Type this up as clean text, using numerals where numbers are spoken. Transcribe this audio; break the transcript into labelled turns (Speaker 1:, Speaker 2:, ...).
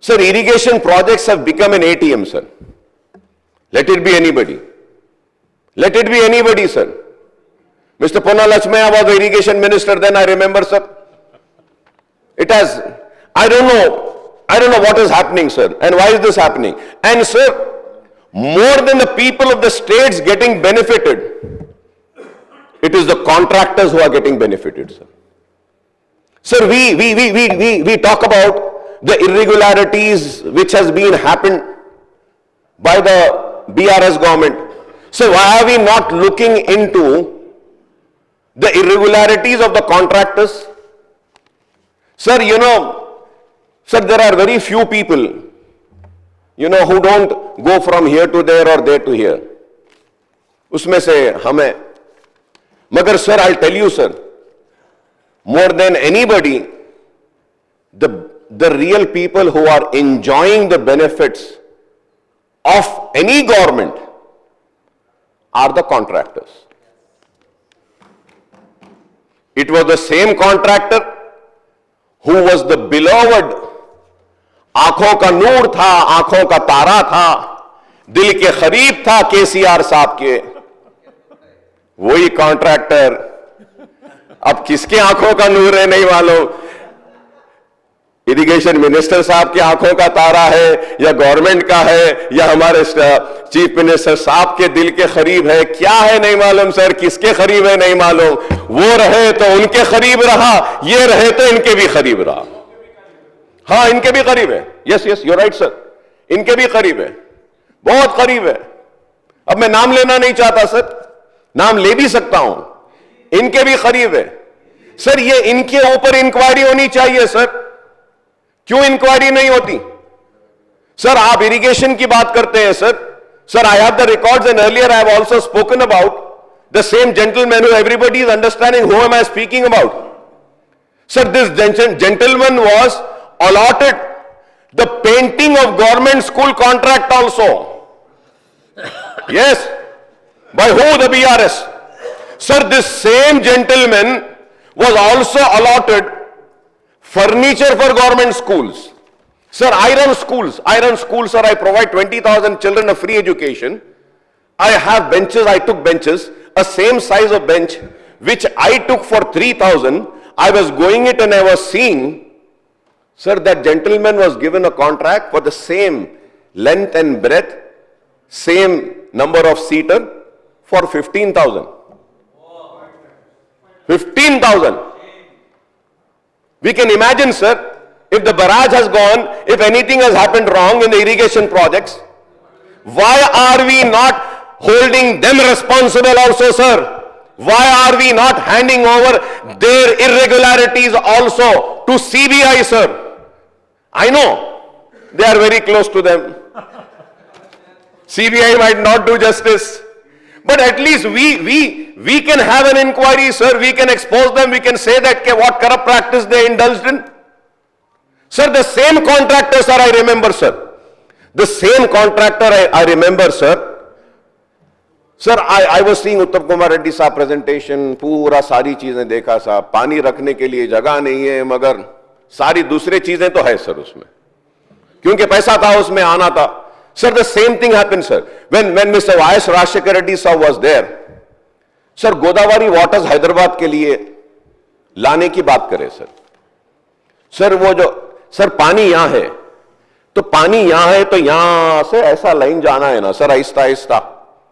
Speaker 1: Sir, irrigation projects have become an ATM, sir. Let it be anybody. Let it be anybody, sir. Mr. Ponna Lachmaya was the irrigation minister then, I remember, sir. It has, I don't know what is happening, sir, and why is this happening. And sir, more than the people of the states getting benefited, it is the contractors who are getting benefited, sir. Sir, we talk about the irregularities which has been happened by the BRS government. So why are we not looking into the irregularities of the contractors? Sir, sir, there are very few people, who don't go from here to there or there to here. Usme se hame. Magar sir, I'll tell you, sir, more than anybody, the real people who are enjoying the benefits of any government are the contractors. It was the same contractor who was the beloved, आंखों का नूर था, आंखों का तारा था, दिल के करीब था केसीआर साहब के, वही कॉन्ट्रैक्टर अब किसके आंखों का नूर है नहीं मालूम, इरिगेशन मिनिस्टर साहब की आंखों का तारा है या गवर्नमेंट का है या हमारे चीफ मिनिस्टर साहब के दिल के करीब है, क्या है नहीं मालूम सर, किसके करीब है नहीं मालूम, वो रहे तो उनके करीब रहा, ये रहे तो इनके भी करीब रहा। हाँ, इनके भी करीब है, यस यू राइट सर, इनके भी करीब है, बहुत करीब है। अब मैं नाम लेना नहीं चाहता सर, नाम ले भी सकता हूं, इनके भी करीब है सर। ये इनके ऊपर इंक्वायरी होनी चाहिए सर, क्यों इंक्वायरी नहीं होती सर? आप इरिगेशन की बात करते हैं sir. Sir, I have the records and earlier I have also spoken about the same gentleman who everybody is understanding who am I speaking about. Sir, this gentleman was allotted the painting of government school contract also. Yes. By who? The BRS. Sir, this same gentleman was also allotted furniture for government schools. Sir, iron schools, sir, I provide 20,000 children a free education. I have benches, I took benches, a same size of bench, which I took for 3,000. I was going it and I was seeing, sir, that gentleman was given a contract for the same length and breadth, same number of seater for 15,000. 15,000. We can imagine, sir, if the barrage has gone, if anything has happened wrong in the irrigation projects, why are we not holding them responsible also, sir? Why are we not handing over their irregularities also to CBI, sir? I know they are very close to them. CBI might not do justice, but at least we can have an inquiry, sir. We can expose them. We can say that what corrupt practice they indulged in. Sir, the same contractor, sir, I remember, sir. The same contractor, I remember, sir. Sir, I was seeing Uttam Kumar Reddy साहब presentation, पूरा सारी चीजें देखा साहब, पानी रखने के लिए जगह नहीं है, मगर सारी दूसरी चीजें तो है सर उसमें, क्योंकि पैसा था उसमें, आना था। Sir, the same thing happened, sir. When Mr. Y.S. Rajshekar Reddy sir was there, sir, Godavari waters Hyderabad के लिए लाने की बात करें सर। सर, वो जो सर पानी यहां है, तो पानी यहां है तो यहां से ऐसा लाइन जाना है ना सर, आहिस्ता आहिस्ता